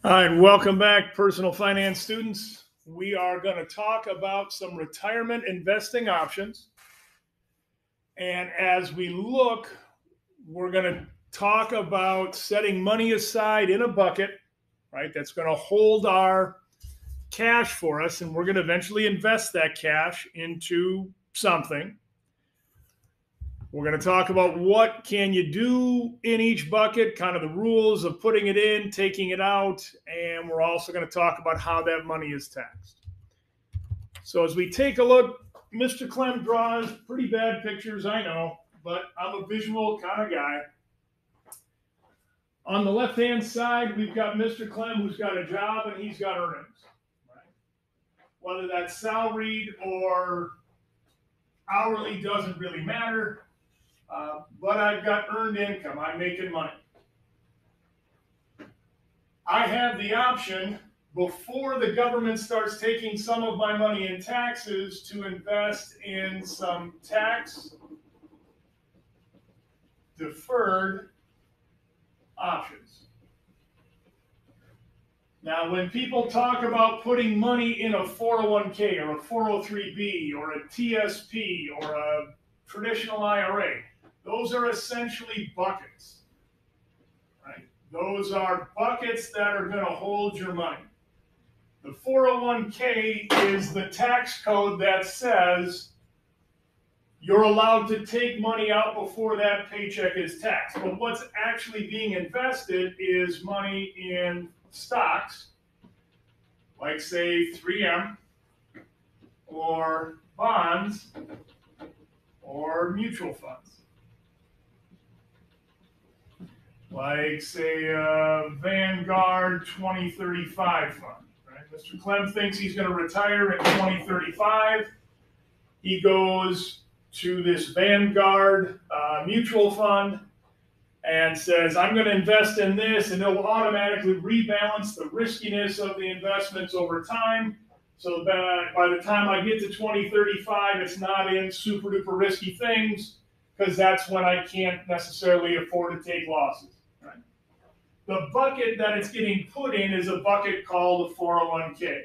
Hi, and welcome back, personal finance students. We are going to talk about some retirement investing options. And as we look, we're going to talk about setting money aside in a bucket, right? That's going to hold our cash for us, and we're going to eventually invest that cash into something. We're going to talk about what can you do in each bucket, kind of the rules of putting it in, taking it out, and we're also going to talk about how that money is taxed. So as we take a look, Mr. Clem draws pretty bad pictures, I know, but I'm a visual kind of guy. On the left-hand side, we've got Mr. Clem, who's got a job and he's got earnings. Right? Whether that's salaried or hourly doesn't really matter. But I've got earned income. I'm making money. I have the option, before the government starts taking some of my money in taxes, to invest in some tax deferred options. Now, when people talk about putting money in a 401k or a 403b or a TSP or a traditional IRA, those are essentially buckets, right? Those are buckets that are going to hold your money. The 401k is the tax code that says you're allowed to take money out before that paycheck is taxed. But what's actually being invested is money in stocks, like say 3M, or bonds, or mutual funds. Like say Vanguard 2035 fund. Right? Mr. Clem thinks he's going to retire in 2035. He goes to this Vanguard mutual fund and says, I'm going to invest in this, and it'll automatically rebalance the riskiness of the investments over time. So that by the time I get to 2035, it's not in super duper risky things, because that's when I can't necessarily afford to take losses. Right? The bucket that it's getting put in is a bucket called a 401k.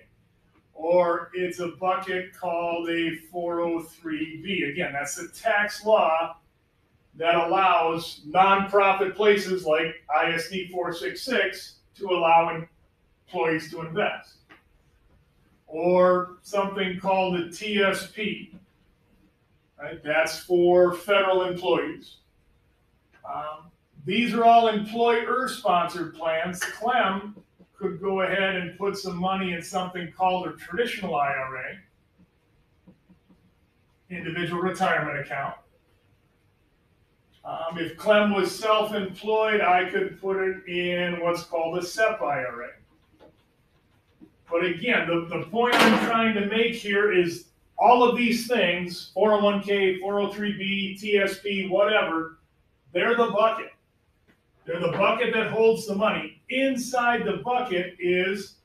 Or it's a bucket called a 403b. Again, that's the tax law that allows nonprofit places like ISD 466 to allow employees to invest. Or something called a TSP. Right? That's for federal employees. These are all employer-sponsored plans. Clem could go ahead and put some money in something called a traditional IRA, individual retirement account. If Clem was self-employed, I could put it in what's called a SEP IRA. But again, the point I'm trying to make here is all of these things, 401k, 403b, TSP, whatever, they're the bucket. They're the bucket that holds the money. Inside the bucket is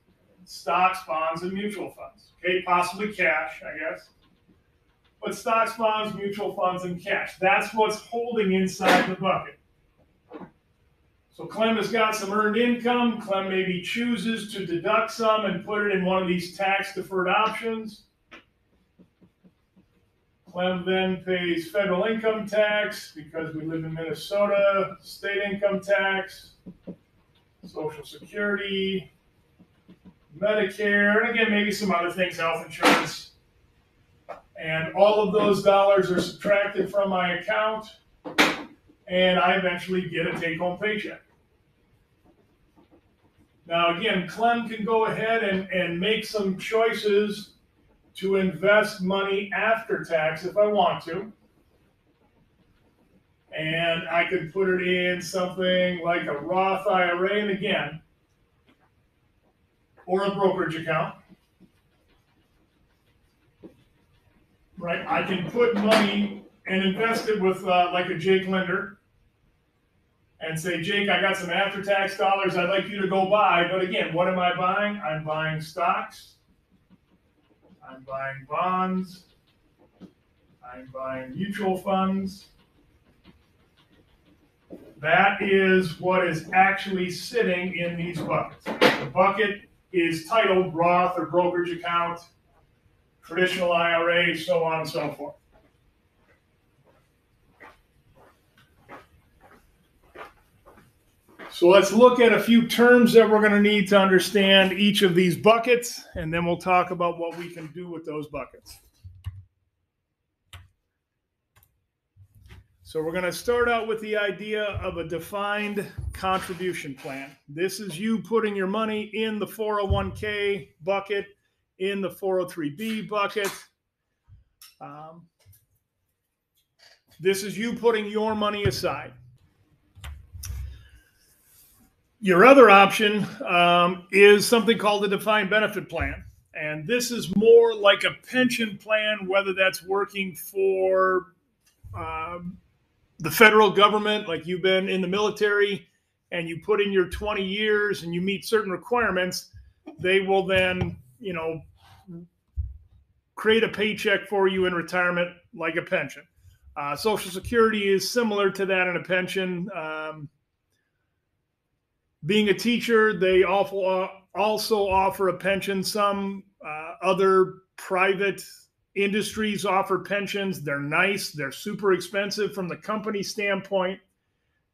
stocks, bonds, and mutual funds. Okay, possibly cash, I guess. But stocks, bonds, mutual funds, and cash. That's what's holding inside the bucket. So Clem has got some earned income. Clem maybe chooses to deduct some and put it in one of these tax-deferred options. Clem then pays federal income tax because we live in Minnesota, state income tax, Social Security, Medicare, and again, maybe some other things, health insurance. And all of those dollars are subtracted from my account, and I eventually get a take-home paycheck. Now, again, Clem can go ahead and make some choices to invest money after tax if I want to. And I could put it in something like a Roth IRA, and again, or a brokerage account. Right? I can put money and invest it with like a Jake Linder and say, Jake, I got some after-tax dollars I'd like you to go buy. But again, what am I buying? I'm buying stocks. I'm buying bonds. I'm buying mutual funds. That is what is actually sitting in these buckets. The bucket is titled Roth or brokerage account, traditional IRA, so on and so forth. So let's look at a few terms that we're going to need to understand each of these buckets, and then we'll talk about what we can do with those buckets. So we're going to start out with the idea of a defined contribution plan. This is you putting your money in the 401k bucket, in the 403b bucket. This is you putting your money aside. Your other option is something called a defined benefit plan. And this is more like a pension plan, whether that's working for the federal government, like you've been in the military and you put in your 20 years and you meet certain requirements, they will then, create a paycheck for you in retirement like a pension. Social Security is similar to that in a pension. Being a teacher, they also offer a pension. Some other private industries offer pensions. They're nice. They're super expensive from the company standpoint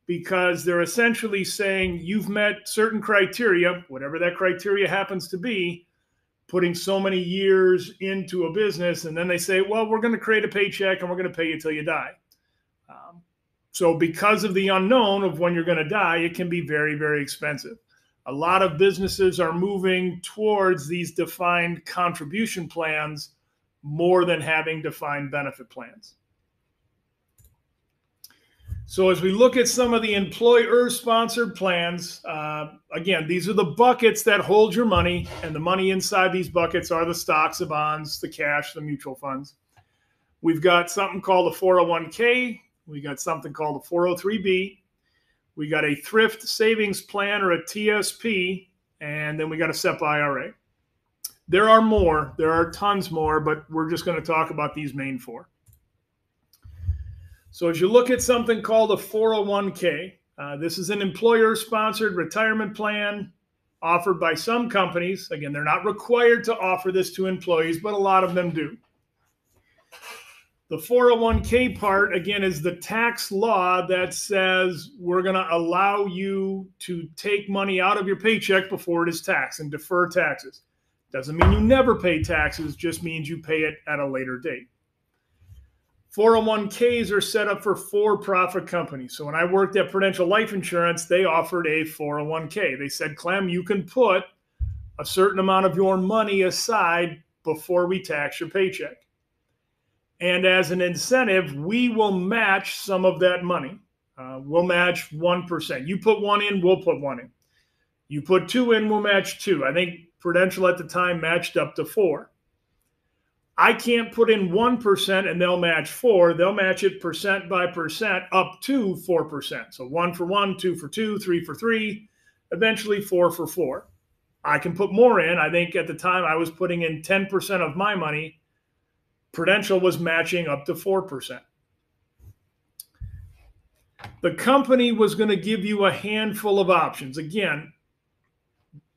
because they're essentially saying you've met certain criteria, whatever that criteria happens to be, putting so many years into a business. And then they say, well, we're going to create a paycheck and we're going to pay you till you die. So because of the unknown of when you're going to die, it can be very, very expensive. A lot of businesses are moving towards these defined contribution plans more than having defined benefit plans. So as we look at some of the employer-sponsored plans, again, these are the buckets that hold your money, and the money inside these buckets are the stocks, the bonds, the cash, the mutual funds. We've got something called a 401k. We got something called a 403b. We got a thrift savings plan or a TSP, and then we got a SEP IRA. There are more. There are tons more, but we're just going to talk about these main four. So as you look at something called a 401k, this is an employer-sponsored retirement plan offered by some companies. Again, they're not required to offer this to employees, but a lot of them do. The 401k part, again, is the tax law that says we're going to allow you to take money out of your paycheck before it is taxed and defer taxes. Doesn't mean you never pay taxes, just means you pay it at a later date. 401ks are set up for for-profit companies. So when I worked at Prudential Life Insurance, they offered a 401k. They said, Clem, you can put a certain amount of your money aside before we tax your paycheck. And as an incentive, we will match some of that money. We'll match 1%. You put one in, we'll put one in. You put two in, we'll match two. I think Prudential at the time matched up to 4. I can't put in 1% and they'll match 4. They'll match it percent by percent up to 4%. So 1 for 1, 2 for 2, 3 for 3, eventually 4 for 4. I can put more in. I think at the time I was putting in 10% of my money. Prudential was matching up to 4%. The company was going to give you a handful of options. Again,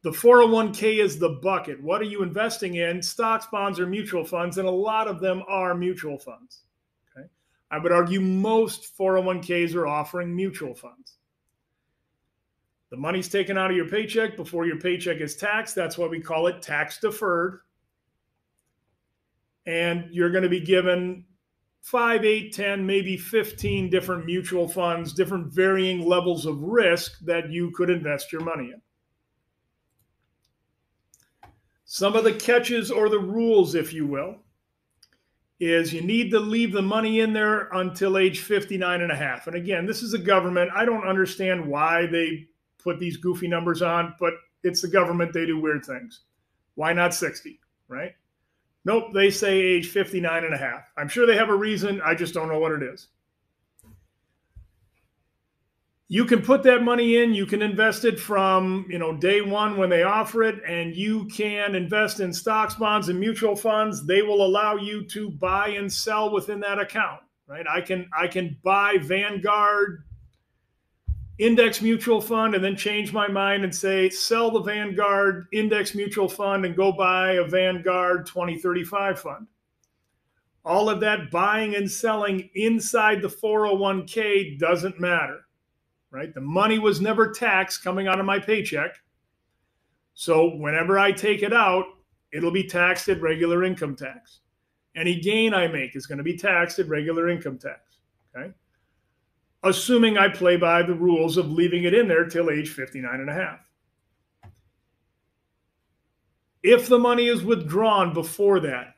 the 401k is the bucket. What are you investing in? Stocks, bonds, or mutual funds, and a lot of them are mutual funds. Okay? I would argue most 401ks are offering mutual funds. The money's taken out of your paycheck before your paycheck is taxed. That's why we call it tax deferred. And you're going to be given 5, 8, 10, maybe 15 different mutual funds, different varying levels of risk that you could invest your money in. Some of the catches or the rules, if you will, is you need to leave the money in there until age 59 and a half. And again, this is a government. I don't understand why they put these goofy numbers on, but it's the government. They do weird things. Why not 60, right? Nope, they say age 59 and a half. I'm sure they have a reason. I just don't know what it is. You can put that money in. You can invest it from, day one when they offer it, and you can invest in stocks, bonds, and mutual funds. They will allow you to buy and sell within that account, right? I can buy Vanguard index mutual fund and then change my mind and say, sell the Vanguard index mutual fund and go buy a Vanguard 2035 fund. All of that buying and selling inside the 401k doesn't matter, right? The money was never taxed coming out of my paycheck. So whenever I take it out, it'll be taxed at regular income tax. Any gain I make is going to be taxed at regular income tax, okay? Assuming I play by the rules of leaving it in there till age 59 and a half. If the money is withdrawn before that,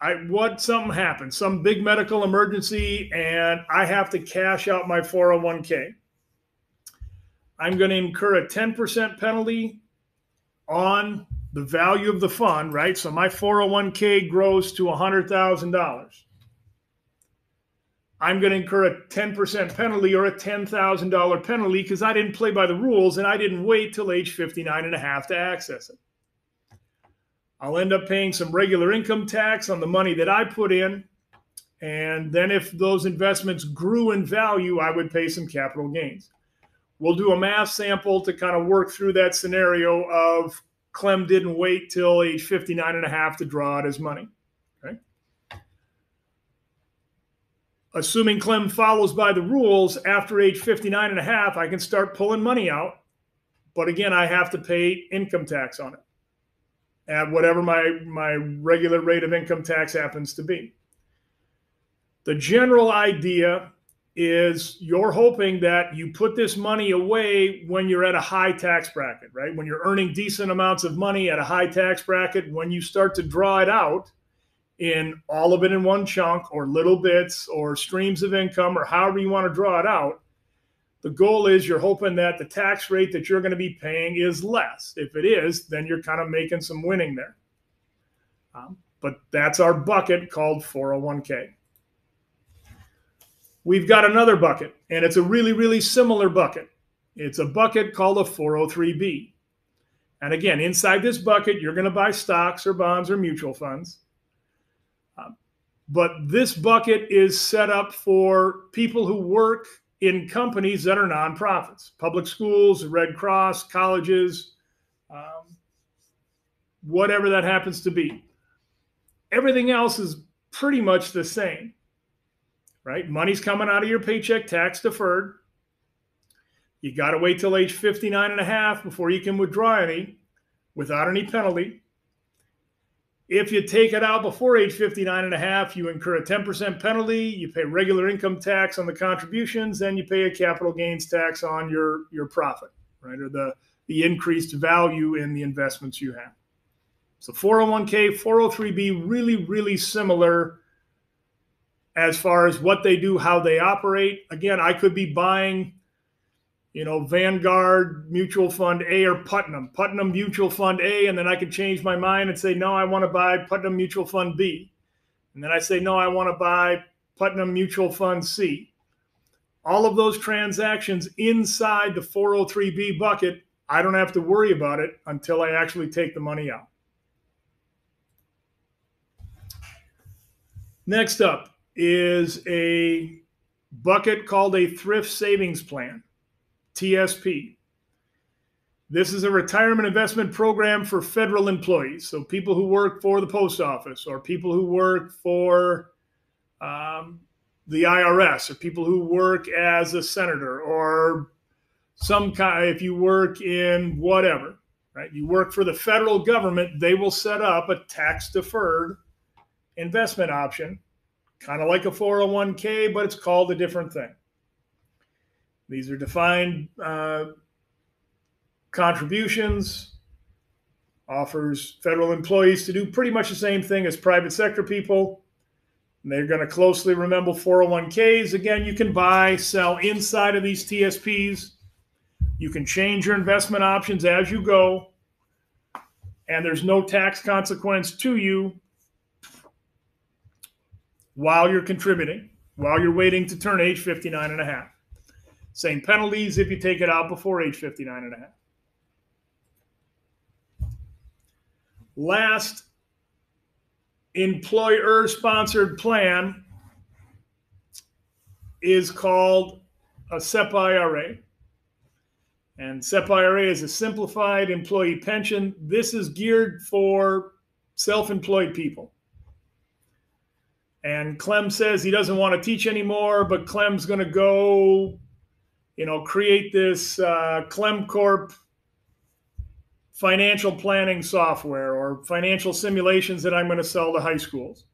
something happens, some big medical emergency, and I have to cash out my 401k, I'm going to incur a 10% penalty on the value of the fund, right? So my 401k grows to $100,000. I'm going to incur a 10% penalty or a $10,000 penalty because I didn't play by the rules and I didn't wait till age 59 and a half to access it. I'll end up paying some regular income tax on the money that I put in. And then if those investments grew in value, I would pay some capital gains. We'll do a math sample to kind of work through that scenario of Clem didn't wait till age 59 and a half to draw out his money. Okay. Assuming Clem follows by the rules, after age 59 and a half, I can start pulling money out. But again, I have to pay income tax on it at whatever my regular rate of income tax happens to be. The general idea is you're hoping that you put this money away when you're at a high tax bracket, right? When you're earning decent amounts of money at a high tax bracket, when you start to draw it out in all of it in one chunk or little bits or streams of income or however you want to draw it out, the goal is you're hoping that the tax rate that you're going to be paying is less. If it is, then you're kind of making some winning there. But that's our bucket called 401k. We've got another bucket, and it's a really, really similar bucket. It's a bucket called a 403b. And again, inside this bucket, you're going to buy stocks or bonds or mutual funds. But this bucket is set up for people who work in companies that are nonprofits, public schools, Red Cross, colleges, whatever that happens to be. Everything else is pretty much the same, right? Money's coming out of your paycheck, tax deferred. You got to wait till age 59 and a half before you can withdraw any without any penalty. If you take it out before age 59 and a half, you incur a 10% penalty, you pay regular income tax on the contributions, and you pay a capital gains tax on your profit, right? Or the increased value in the investments you have. So 401k, 403b, really, really similar as far as what they do, how they operate. Again, I could be buying, Vanguard Mutual Fund A or Putnam Mutual Fund A, and then I could change my mind and say, no, I want to buy Putnam Mutual Fund B. And then I say, no, I want to buy Putnam Mutual Fund C. All of those transactions inside the 403b bucket, I don't have to worry about it until I actually take the money out. Next up is a bucket called a Thrift Savings Plan. TSP. This is a retirement investment program for federal employees. So people who work for the post office or people who work for the IRS or people who work as a senator or some kind, if you work in whatever, right? You work for the federal government, they will set up a tax deferred investment option, kind of like a 401k, but it's called a different thing. These are defined contributions, offers federal employees to do pretty much the same thing as private sector people. And they're going to closely resemble 401ks. Again, you can buy, sell inside of these TSPs. You can change your investment options as you go. And there's no tax consequence to you while you're contributing, while you're waiting to turn age 59 and a half. Same penalties if you take it out before age 59 and a half. Last employer-sponsored plan is called a SEP IRA. And SEP IRA is a simplified employee pension. This is geared for self-employed people. And Clem says he doesn't want to teach anymore, but Clem's going to go, create this Clem Corp financial planning software or financial simulations that I'm going to sell to high schools.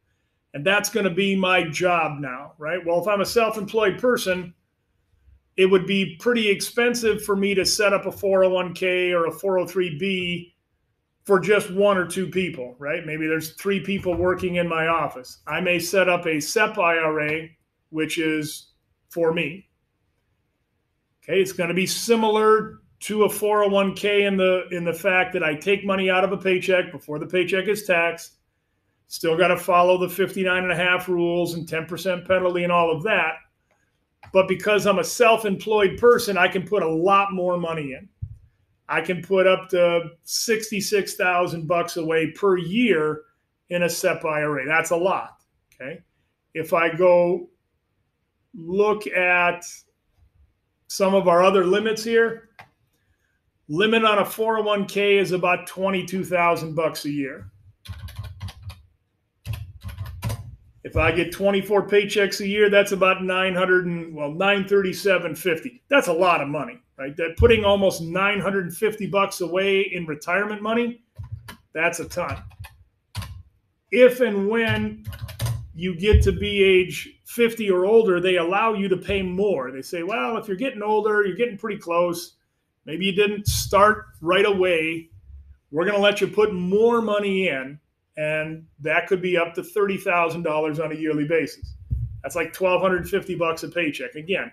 And that's going to be my job now, right? Well, if I'm a self-employed person, it would be pretty expensive for me to set up a 401k or a 403b for just one or two people, right? Maybe there's 3 people working in my office. I may set up a SEP IRA, which is for me. Okay, it's going to be similar to a 401k in the fact that I take money out of a paycheck before the paycheck is taxed. Still got to follow the 59.5 rules and 10% penalty and all of that. But because I'm a self-employed person, I can put a lot more money in. I can put up to $66,000 away per year in a SEP IRA. That's a lot. Okay. If I go look at some of our other limits here, limit on a 401k is about $22,000 a year. If I get 24 paychecks a year, that's about $937.50. That's a lot of money, right? That putting almost $950 away in retirement money, that's a ton. If and when you get to be age 50 or older, they allow you to pay more. They say, well, if you're getting older, you're getting pretty close. Maybe you didn't start right away. We're going to let you put more money in. And that could be up to $30,000 on a yearly basis. That's like $1,250 a paycheck. Again,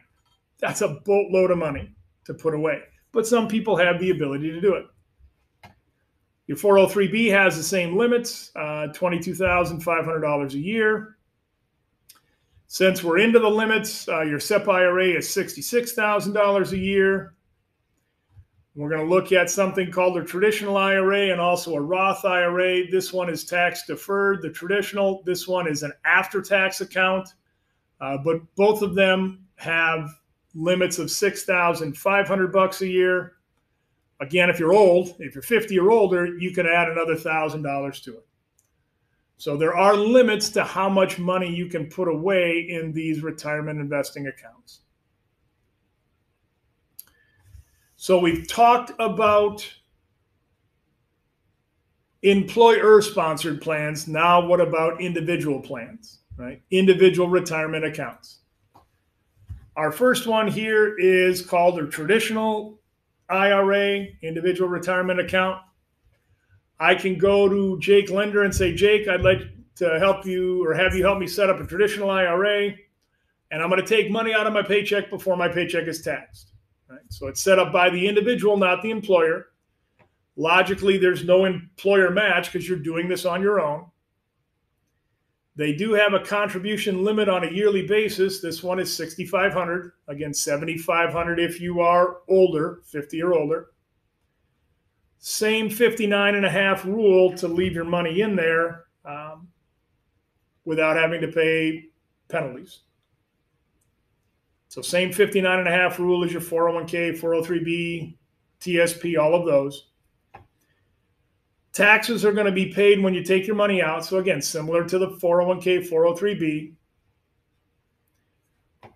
that's a boatload of money to put away. But some people have the ability to do it. Your 403b has the same limits, $22,500 a year. Since we're into the limits, your SEP IRA is $66,000 a year. We're going to look at something called a traditional IRA and also a Roth IRA. This one is tax deferred. The traditional, this one is an after-tax account, but both of them have limits of $6,500 a year. Again, if you're old, if you're 50 or older, you can add another $1,000 to it. So there are limits to how much money you can put away in these retirement investing accounts. So we've talked about employer-sponsored plans. Now what about individual plans, right? Individual retirement accounts. Our first one here is called a traditional IRA, individual retirement account. I can go to Jake Lender and say, Jake, I'd like to help you or have you help me set up a traditional IRA, and I'm going to take money out of my paycheck before my paycheck is taxed. Right? So it's set up by the individual, not the employer. Logically, there's no employer match because you're doing this on your own. They do have a contribution limit on a yearly basis. This one is $6,500. Again, $7,500 if you are older, 50 or older. Same 59.5 rule to leave your money in there without having to pay penalties. So same 59.5 rule as your 401k, 403b, TSP, all of those. Taxes are going to be paid when you take your money out. So again, similar to the 401k, 403b.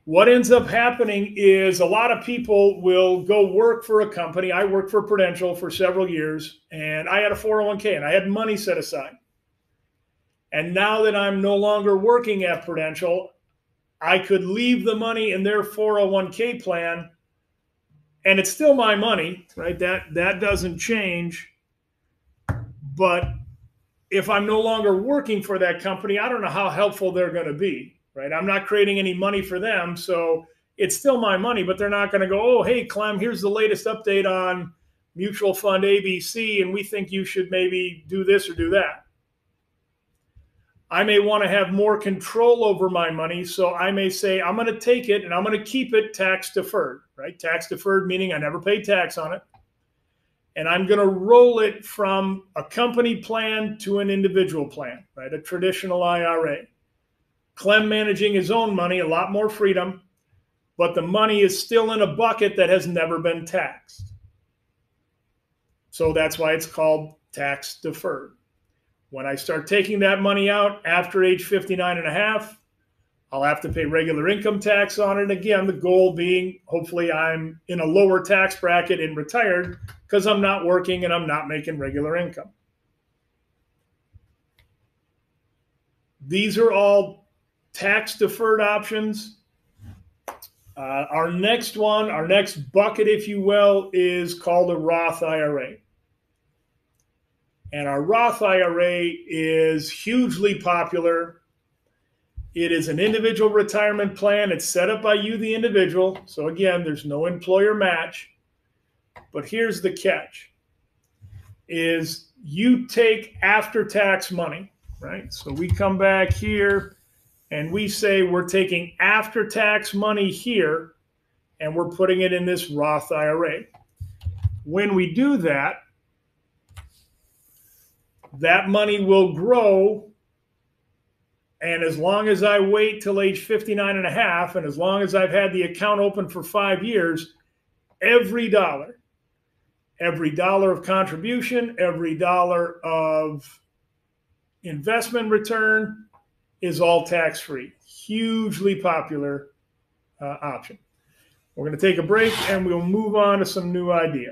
What ends up happening is a lot of people will go work for a company. I worked for Prudential for several years, and I had a 401k, and I had money set aside. And now that I'm no longer working at Prudential, I could leave the money in their 401k plan, and it's still my money, right? That doesn't change. But if I'm no longer working for that company, I don't know how helpful they're going to be, right? I'm not creating any money for them, so it's still my money, but they're not going to go, oh, hey, Clem, here's the latest update on mutual fund ABC, and we think you should maybe do this or do that. I may want to have more control over my money, so I may say, I'm going to take it and I'm going to keep it tax deferred, right? Tax deferred meaning I never paid tax on it. And I'm going to roll it from a company plan to an individual plan, right? A traditional IRA. Clem managing his own money, a lot more freedom, but the money is still in a bucket that has never been taxed. So that's why it's called tax deferred. When I start taking that money out after age 59 and a half, I'll have to pay regular income tax on it. Again, the goal being hopefully I'm in a lower tax bracket and retired because I'm not working and I'm not making regular income. These are all tax deferred options. Our next one, our next bucket, if you will, is called a Roth IRA. And our Roth IRA is hugely popular. It is an individual retirement plan. It's set up by you, the individual. So again, there's no employer match. But here's the catch, is you take after-tax money, right? So we come back here and we say we're taking after-tax money here and we're putting it in this Roth IRA. When we do that, that money will grow. And as long as I wait till age 59 and a half, and as long as I've had the account open for 5 years, every dollar of contribution, every dollar of investment return is all tax-free. Hugely popular option. We're going to take a break and we'll move on to some new ideas.